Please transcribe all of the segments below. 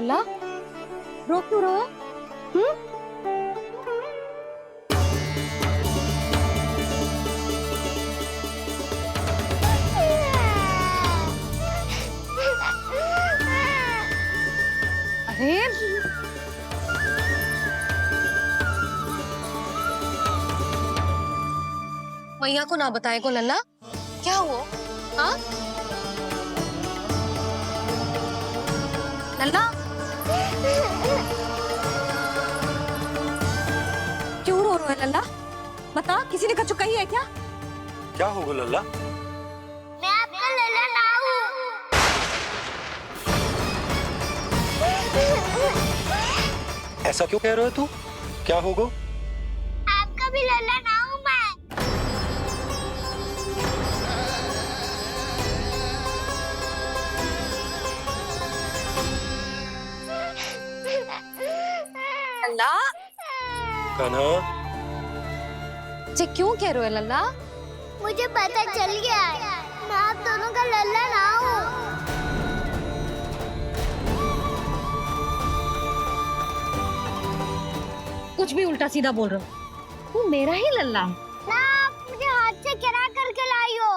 लल्ला, रो क्यों रहा? अरे मैया को ना बताए को लल्ला, क्या हुआ? हाँ लल्ला, क्यों रो रहा है लल्ला? बता, किसी ने कछु कही है क्या? क्या होगा लल्ला? मैं आपका लल्ला ना हूँ। ऐसा क्यों कह रहे हो तू? क्या होगा? आपका भी लल्ला ना हूँ मैं। लल्ला, कान्हा, जे क्यों कह रहे हो लल्ला? मुझे पता चल गया है, मैं आप दोनों का लल्ला ना हूँ। कुछ भी उल्टा सीधा बोल रहे हो, तू मेरा ही लल्ला है। ना, आप मुझे हाथ से गिरा करके लाई हो।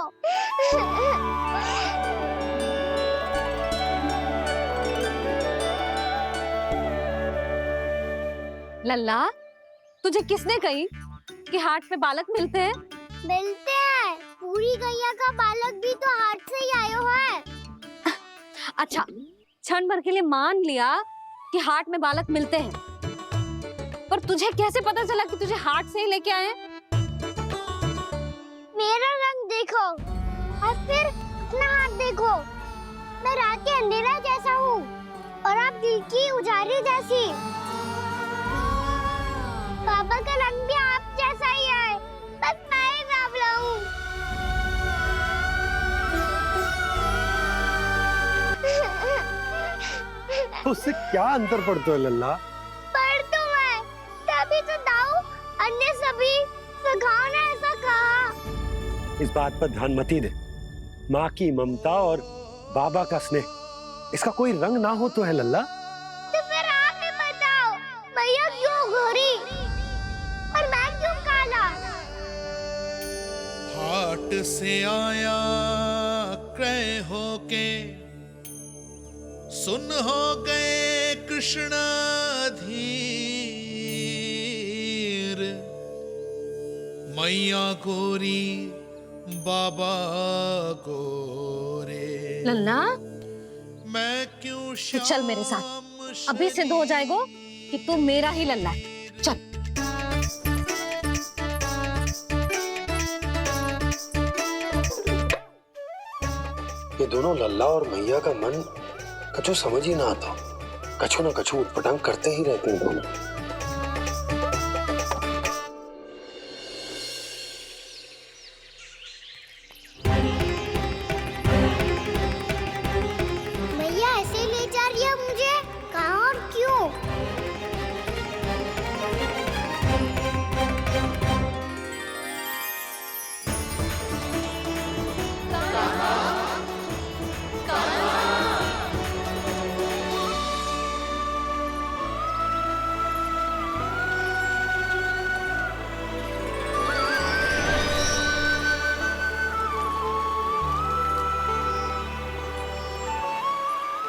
लल्ला, तुझे किसने कही कि हाट में बालक मिलते हैं? मिलते हैं, पूरी गैया का बालक भी तो हाथ से ही आयो है। अच्छा, क्षण भर के लिए मान लिया कि हाट में बालक मिलते हैं, पर तुझे कैसे पता चला कि तुझे हाट से ही लेके आए हैं? मेरा रंग देखो और फिर अपना हाथ देखो। मैं रात के अंधेरा जैसा हूँ और आप दिल की उजाली जैसी। बाबा का रंग भी आप जैसा ही है, बस मैं ही बाबला हूँ। उससे क्या अंतर पड़ता है लल्ला? पर तो मैं तभी तो दाऊ अन्य सभी सखाओ ने ऐसा कहा। इस बात पर ध्यान मत ही दे। माँ की ममता और बाबा का स्नेह, इसका कोई रंग ना हो तो है लल्ला। तो फिर आप ही बताओ, भैया क्यों गोरी और मैं क्यों काला? हाट से आया क्रय होके, सुन हो गए कृष्ण धीर। मैया गोरी बाबा गोरे, लल्ला, मैं क्यों तू चल मेरे साथ, अभी सिद्ध हो जाएगा कि तू मेरा ही लल्ला है। चल। ये दोनों लल्ला और मैया का मन कछु समझ ही ना आता, कछु ना कछु उटपटांग करते ही रहते हैं दोनों। भैया ऐसे ले जा रही है मुझे, कहाँ और क्यों?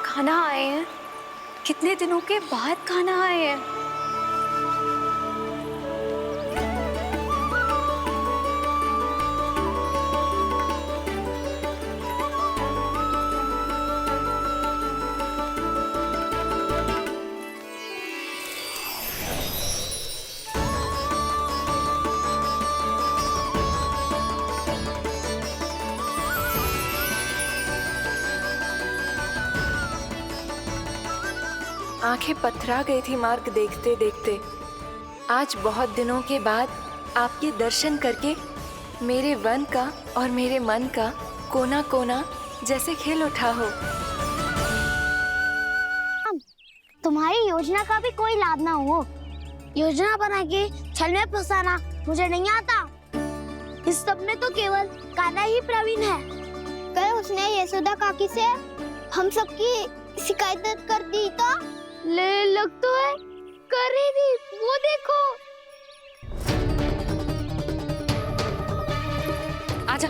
खाना आए हैं, कितने दिनों के बाद खाना आए हैं। आंखें पथरा गई थी मार्ग देखते देखते। आज बहुत दिनों के बाद आपके दर्शन करके मेरे वन का और मेरे मन का कोना कोना जैसे खिल उठा हो। तुम्हारी योजना का भी कोई लाभ ना हो। योजना बना के छल में फंसाना मुझे नहीं आता। इस सब में तो केवल कान्हा ही प्रवीण है। कल उसने यशोदा काकी से हम सबकी शिकायत कर दी तो लग तो है कर रही थी, वो देखो। आजा।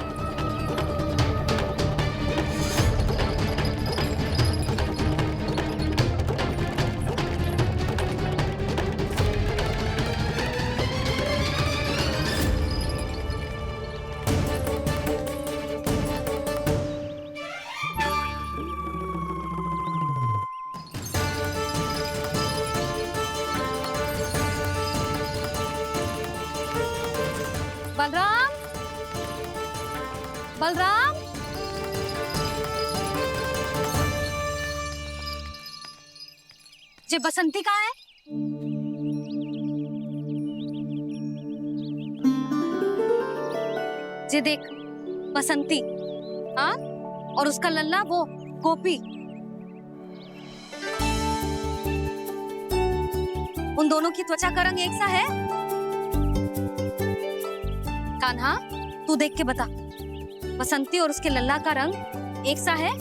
बलराम, बलराम, जे बसंती कहाँ है? जे देख, बसंती, हाँ, और उसका लल्ला वो गोपी। उन दोनों की त्वचा का रंग एक सा है? कान्हा, तू देख के बता, बसंती और उसके लल्ला का रंग एक सा है?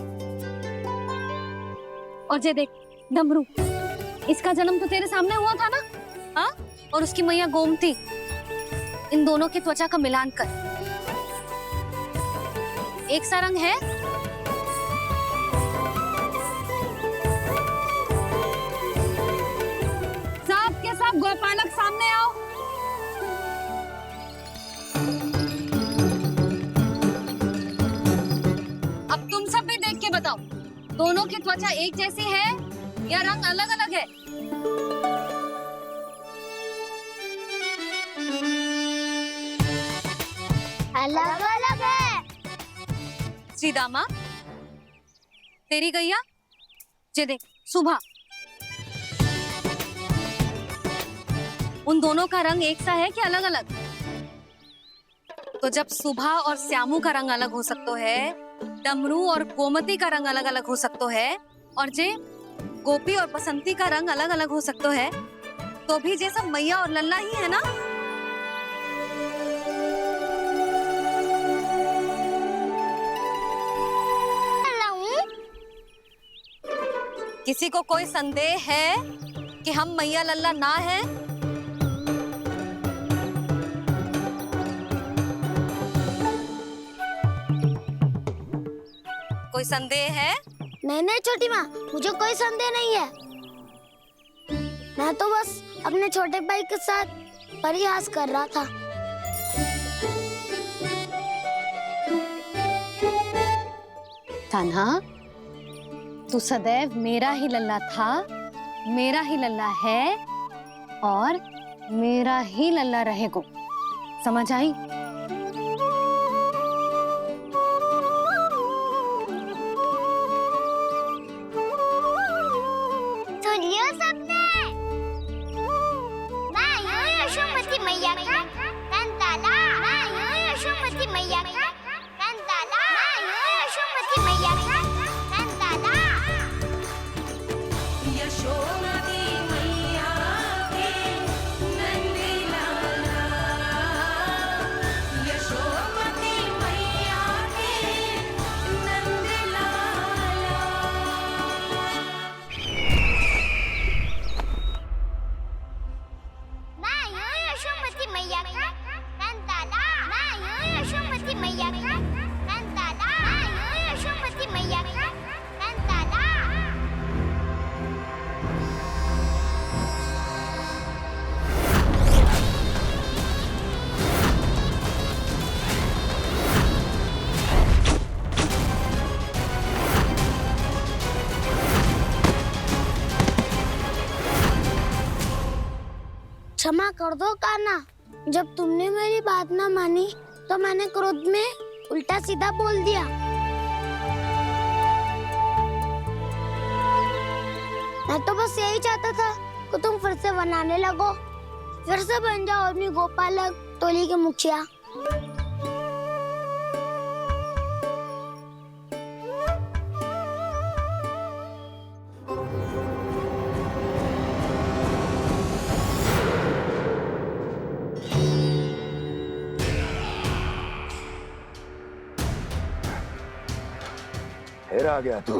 और जे देख, डमरू, इसका जन्म तो तेरे सामने हुआ था ना? हाँ? और उसकी मैया गोमती, इन दोनों की त्वचा का मिलान कर, एक सा रंग है? सब के सब गोपालक सामने आओ। अब तुम सब भी देख के बताओ, दोनों की त्वचा एक जैसी है या रंग अलग अलग है? अलग अलग है। श्रीदामा, तेरी गैया, जे देख, सुबह, उन दोनों का रंग एक सा है कि अलग अलग? तो जब सुबह और श्यामू का रंग अलग हो सकता है, डमरू और गोमती का रंग अलग अलग हो सकता है, और जे गोपी और बसंती का रंग अलग अलग हो सकता है, तो भी जे सब मैया और लल्ला ही है ना? किसी को कोई संदेह है कि हम मैया लल्ला ना है? कोई संदेह है? नहीं नहीं छोटी माँ, मुझे कोई संदेह नहीं है। मैं तो बस अपने छोटे भाई के साथ परिहास कर रहा था। कान्हा, तू सदैव मेरा ही लल्ला था, मेरा ही लल्ला है और मेरा ही लल्ला रहेगा। समझ आई? सुनियो सबने, मैं हूँ यशोमती मैया का कंताला। मैं हूँ यशोमती मैया का कंताला। मैं हूँ यशोमती मैया का कंताला। यशोमती मैया के नंदी लाला, यशोमती मैया के नंदी लाला। मैं हूँ यशोमती मैया का कंताला। मैं हूँ यशोमती मैया का कंताला। मैं हूँ यशोमती मैया का कंताला। क्षमा कर दो कान्हा, जब तुमने मेरी बात ना मानी तो मैंने क्रोध में उल्टा सीधा बोल दिया। मैं तो बस यही चाहता था कि तुम फिर से बनाने लगो, फिर से बन जाओ अपनी गोपालक टोली के मुखिया। फिर आ गया तू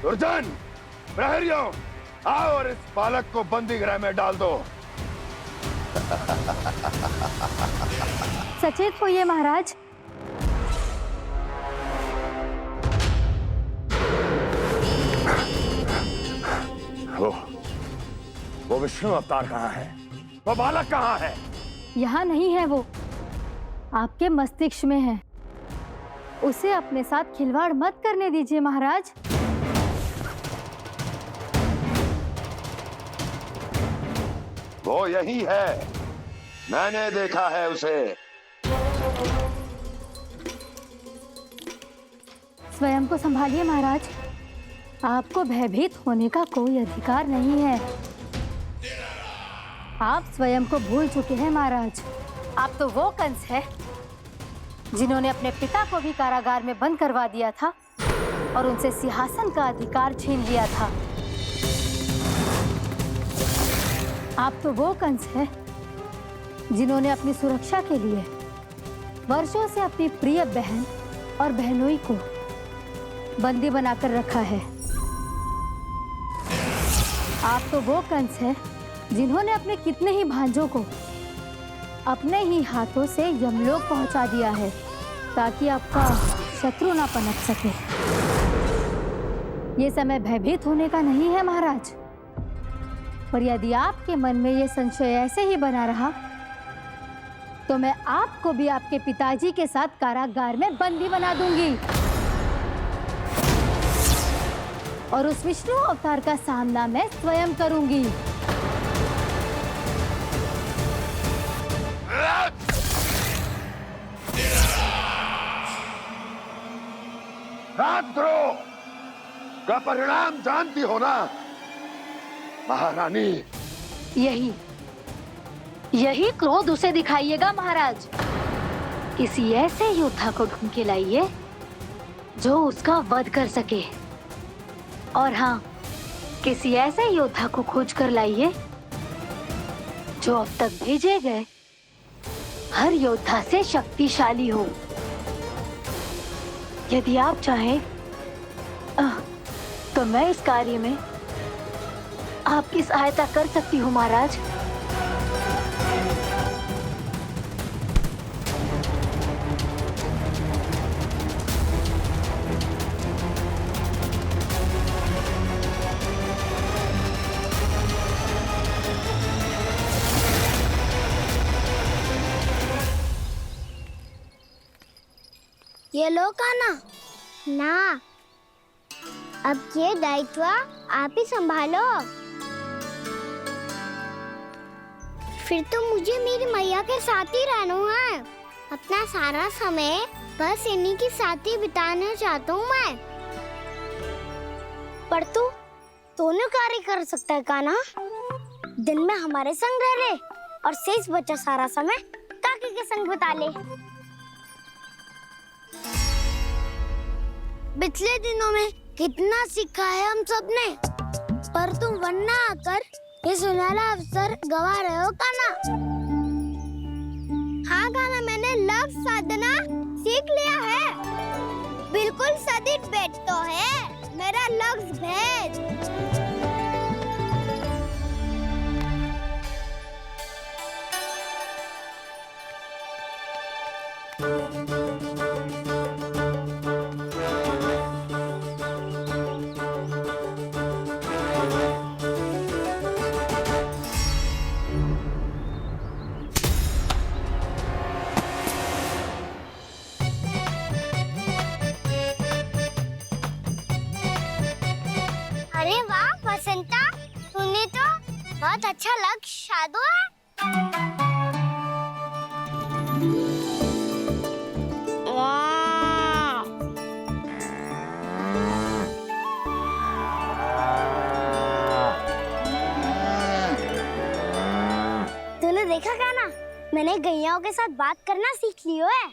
दुर्जन। प्रहरियों, आओ और इस बालक को बंदी गृह में डाल दो। सचेत होइए महाराज। वो विष्णु अवतार कहाँ है? वो बालक कहाँ है? यहाँ नहीं है वो, आपके मस्तिष्क में है। उसे अपने साथ खिलवाड़ मत करने दीजिए महाराज। वो यही है, मैंने देखा है उसे। स्वयं को संभालिए महाराज, आपको भयभीत होने का कोई अधिकार नहीं है। आप स्वयं को भूल चुके हैं महाराज। आप तो वो कंस है जिन्होंने अपने पिता को भी कारागार में बंद करवा दिया था और उनसे सिंहासन का अधिकार छीन लिया था। आप तो वो कंस है जिन्होंने अपनी सुरक्षा के लिए वर्षों से अपनी प्रिय बहन और बहनोई को बंदी बनाकर रखा है। आप तो वो कंस है जिन्होंने अपने कितने ही भांजों को अपने ही हाथों से यमलोक पहुंचा दिया है ताकि आपका शत्रु ना पनप सके। ये समय भयभीत होने का नहीं है महाराज, पर यदि आपके मन में ये संशय ऐसे ही बना रहा तो मैं आपको भी आपके पिताजी के साथ कारागार में बंदी बना दूंगी और उस विष्णु अवतार का सामना मैं स्वयं करूंगी। राजद्रोह का परिणाम जानती हो ना महारानी? यही क्रोध उसे दिखाइएगा महाराज। किसी ऐसे योद्धा को ढूंढ के लाइए जो उसका वध कर सके, और हाँ, किसी ऐसे योद्धा को खोज कर लाइए जो अब तक भेजे गए हर योद्धा से शक्तिशाली हो। यदि आप चाहें तो मैं इस कार्य में आपकी सहायता कर सकती हूँ महाराज। ये लो कान्हा। ना, अब ये दायित्व आप ही संभालो। फिर तो मुझे मेरी मैया के साथ ही रहना है। अपना सारा समय बस इन्हीं के साथ ही बिताना चाहता हूँ मैं। पर तू दोनों कार्य कर सकता है कान्हा। दिन में हमारे संग रह ले और शेष बचा सारा समय काकी के संग बिता ले। पिछले दिनों में कितना सीखा है हम सबने, पर तुम वरना आकर ये सुनहरा अवसर गवा रहे हो कान्हा। हाँ कान्हा, मैंने लक्ष्य साधना सीख लिया है। बिल्कुल सदित भेद तो है मेरा लक्ष्य भेद। अरे वाह बसंता, तूने तो बहुत अच्छा लक्ष्य साधा है। वाह! तूने देखा कान्हा, मैंने गैयाओं के साथ बात करना सीख लियो है।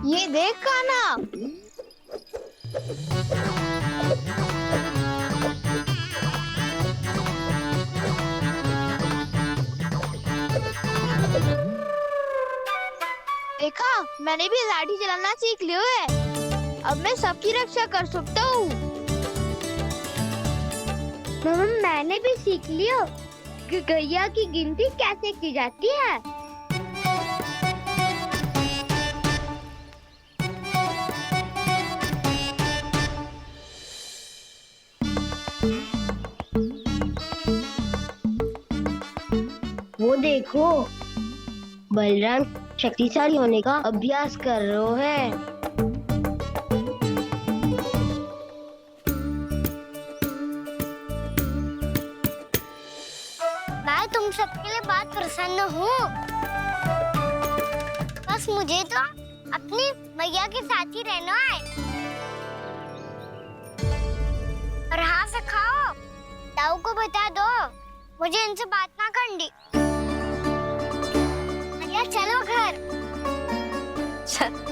ये देख कान्हा। देखा, मैंने भी लाठी चलाना सीख लियो है। अब मैं सबकी रक्षा कर सकता हूँ। मम्मा मैंने भी सीख लिया कि गैया की गिनती कैसे की जाती है। वो देखो बलराम शक्तिशाली होने का अभ्यास कर रहे हैं। मैं तुम सबके लिए बहुत प्रसन्न हूँ। बस मुझे तो अपनी मैया के साथ ही रहना है। और हाँ से खाओ, ताऊ को बता दो मुझे इनसे बात ना करनी। मैया चलो घर। चल।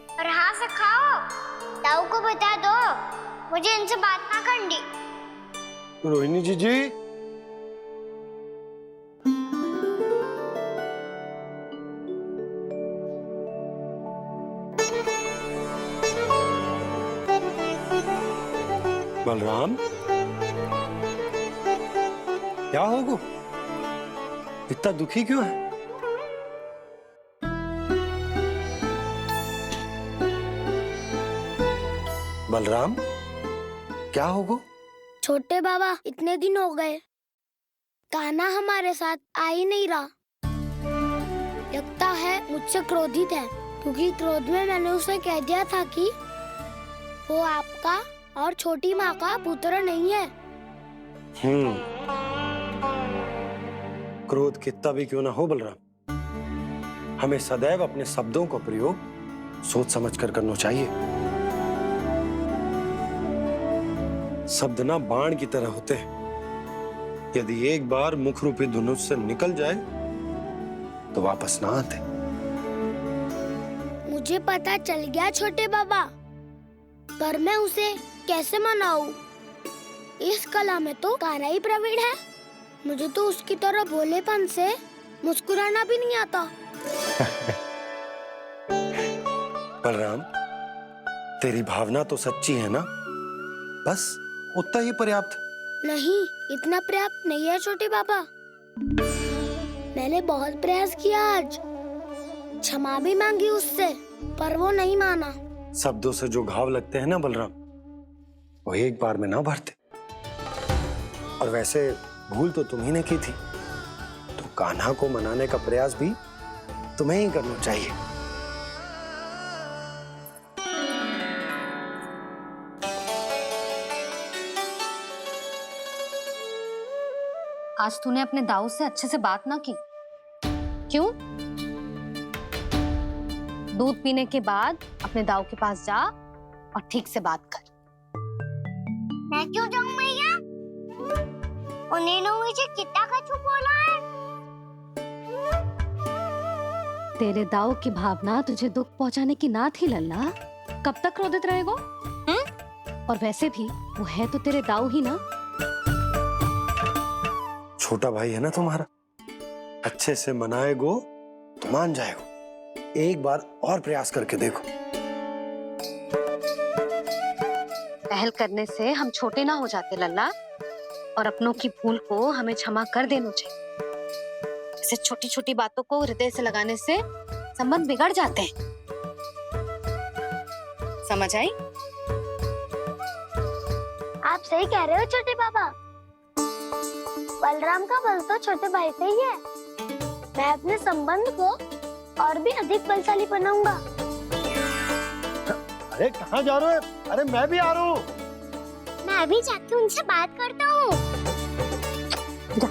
और हाँ से खाओ, ताऊ को बता दो मुझे इनसे बात ना करनी। रोहिणी जी बलराम, क्या होगा? इतना दुखी क्यों है? बलराम, क्या होगा? छोटे बाबा इतने दिन हो गए, कान्हा हमारे साथ आ ही नहीं रहा। लगता है मुझसे क्रोधित है, क्योंकि क्रोध में मैंने उसे कह दिया था कि वो आपका और छोटी माँ का पुत्र नहीं है। क्रोध कितना भी क्यों ना हो बलराम, हमें सदैव अपने शब्दों का प्रयोग सोच समझ कर करना चाहिए। शब्द ना बाण की तरह होते हैं, यदि एक बार मुख रूपी धनुष से निकल जाए तो वापस ना आते। मुझे पता चल गया छोटे बाबा, पर मैं उसे कैसे मनाऊं? इस कला में तो कान्हा ही प्रवीण है। मुझे तो उसकी तरह भोलेपन से मुस्कुराना भी नहीं आता। बलराम, तेरी भावना तो सच्ची है ना? बस उतना ही पर्याप्त। नहीं, इतना पर्याप्त नहीं है छोटे बाबा। मैंने बहुत प्रयास किया आज, क्षमा भी मांगी उससे, पर वो नहीं माना। शब्दों से जो घाव लगते हैं ना बलराम, वो एक बार में ना भरते। और वैसे भूल तो तुम्ही ने की थी, तो कान्हा को मनाने का प्रयास भी तुम्हें ही करना चाहिए। आज तूने अपने दाऊ से अच्छे से बात ना की, क्यों? दूध पीने के बाद अपने दाऊ के पास जा और ठीक से बात कर। मैं क्यों जाऊं मैया? उन्होंने मुझे कितना कछु बोला है। तेरे दाऊ की भावना तुझे दुख पहुंचाने की ना थी लल्ला। कब तक क्रोधित रहेगो? और वैसे भी वो है तो तेरे दाऊ ही ना। छोटा भाई है ना तुम्हारा, अच्छे से मनाएगो तो मान जाएगो। एक बार और प्रयास करके देखो। पहल करने से हम छोटे ना हो जाते लल्ला, और अपनों की भूल को हमें क्षमा कर देना चाहिए। ऐसे छोटी छोटी बातों को हृदय से लगाने से संबंध बिगड़ जाते हैं। समझ आई? आप सही कह रहे हो छोटे बाबा। बलराम का बल तो छोटे भाई से ही है। मैं अपने संबंध को और भी अधिक बलशाली बनाऊंगा। अरे कहाँ जा रहे हो? अरे मैं भी आ रहा हूँ। मैं अभी जाके उनसे बात करता हूँ। क्षमा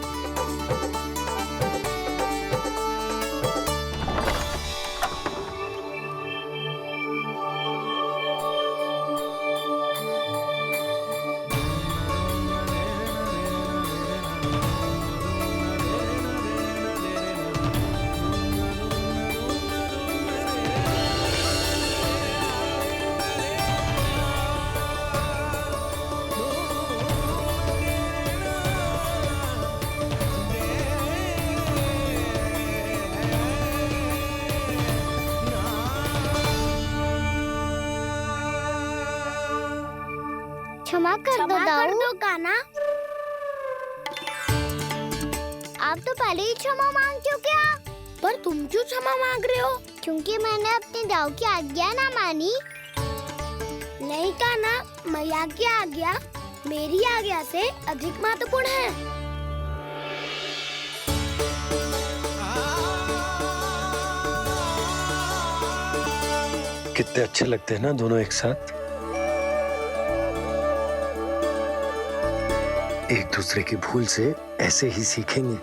कर दो कान्हा। आप तो पहले ही क्षमा मांगते हो क्या? पर तुम क्यों क्षमा मांग रहे हो? क्योंकि मैंने अपने दाऊ की आज्ञा ना मानी। नहीं कान्हा, मैया की आज्ञा मेरी आज्ञा से अधिक महत्वपूर्ण है। कितने अच्छे लगते हैं ना दोनों एक साथ। एक दूसरे की भूल से ऐसे ही सीखेंगे।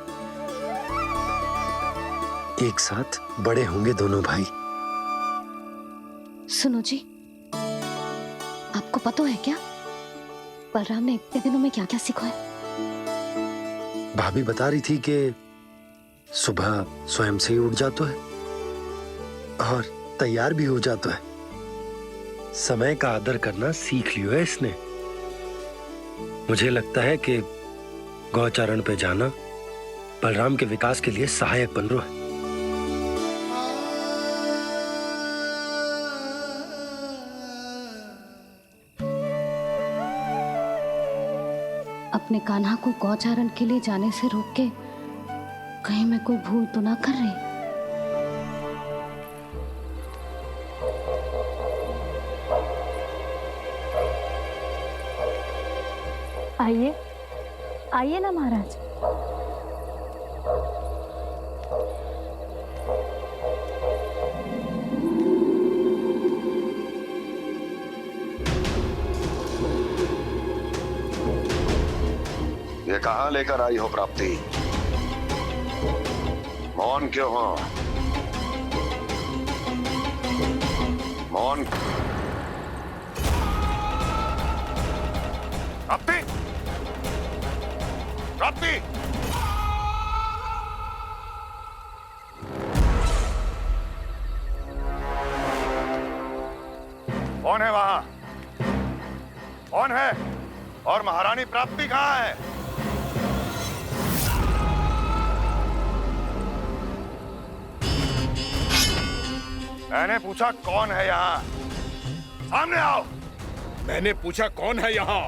एक साथ बड़े होंगे दोनों भाई। सुनो जी, आपको पता है क्या बलराम ने इतने दिनों में क्या क्या सीखा है? भाभी बता रही थी कि सुबह स्वयं से ही उठ जाता है और तैयार भी हो जाता है। समय का आदर करना सीख लियो है इसने। मुझे लगता है कि गौचरण पे जाना बलराम के विकास के लिए सहायक बन रहा है। अपने कान्हा को गौचारण के लिए जाने से रोक के कहीं मैं कोई भूल तो ना कर रही? आइए आइए ना महाराज। ये कहाँ लेकर आई हो प्राप्ति? मौन क्यों हो? मौन। प्राप्ति, प्राप्ति, कौन है वहां? कौन है? और महारानी प्राप्ति कहाँ है? मैंने पूछा कौन है यहाँ? सामने आओ। मैंने पूछा कौन है यहाँ?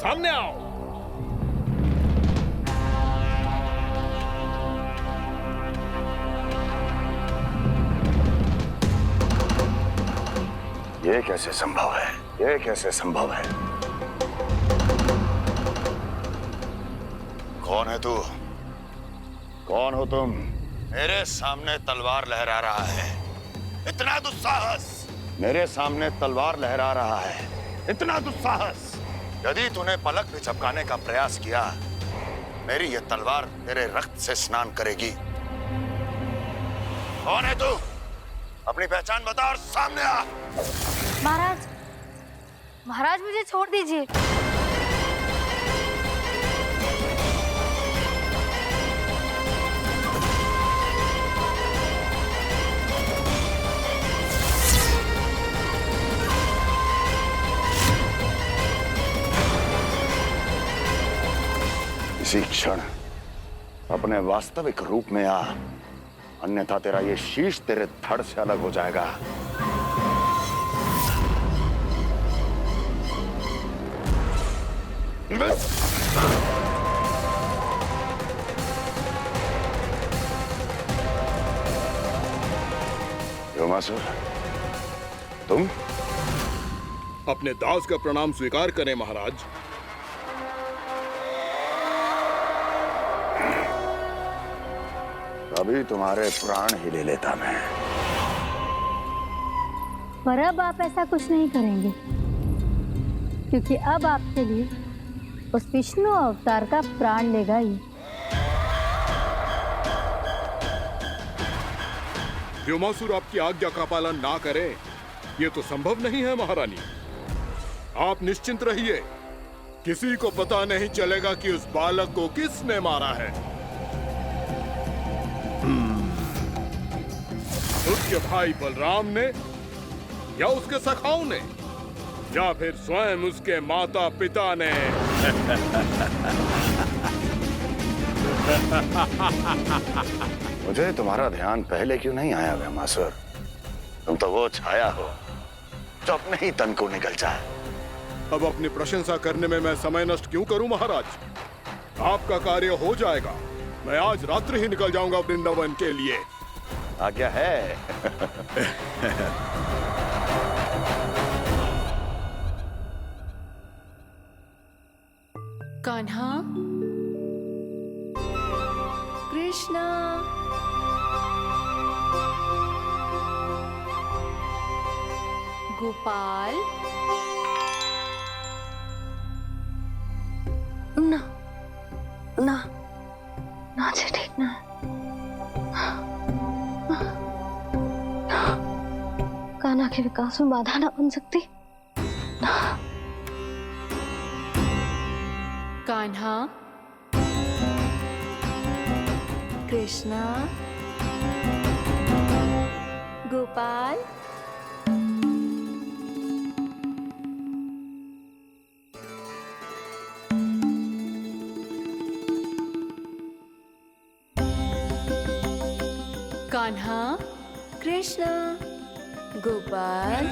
सामने आओ। ये कैसे संभव है? ये कैसे संभव है? कौन है तू? कौन हो तुम? मेरे सामने तलवार लहरा रहा है। इतना दुस्साहस! मेरे सामने तलवार लहरा रहा है। इतना दुस्साहस! यदि तूने पलक भी झपकाने का प्रयास किया, मेरी ये तलवार तेरे रक्त से स्नान करेगी। कौन है तू? अपनी पहचान बता और सामने आ। महाराज, महाराज मुझे छोड़ दीजिए। इसी क्षण अपने वास्तविक रूप में आ, अन्यथा तेरा ये शीश तेरे धड़ से अलग हो जाएगा। योमासुर, तुम? अपने दास का प्रणाम स्वीकार करें महाराज। अभी तुम्हारे प्राण ही ले लेता मैं। पर अब आप ऐसा कुछ नहीं करेंगे, क्योंकि अब आपके लिए उस विष्णु अवतार का प्राण लेगा ही। व्योमासुर आपकी आज्ञा का पालन ना करे, ये तो संभव नहीं है महारानी। आप निश्चिंत रहिए, किसी को पता नहीं चलेगा कि उस बालक को किसने मारा है। उसके भाई बलराम ने, या उसके सखाओं ने, या फिर स्वयं उसके माता पिता ने। मुझे तुम्हारा ध्यान पहले क्यों नहीं आया व्योमासुर? तुम तो वो छाया हो जो अपने ही तन को निगल जाए। अब अपनी प्रशंसा करने में मैं समय नष्ट क्यों करूं महाराज? आपका कार्य हो जाएगा। मैं आज रात्रि ही निकल जाऊंगा वृंदावन के लिए। आज्ञा है। कान्हा, कृष्णा, गोपाल। ना ना ना जी, ठीक ना। कान्हा के विकास में बाधा ना बन सकती। कान्हा, कृष्णा, गोपाल। कान्हा, कृष्णा, गोपाल।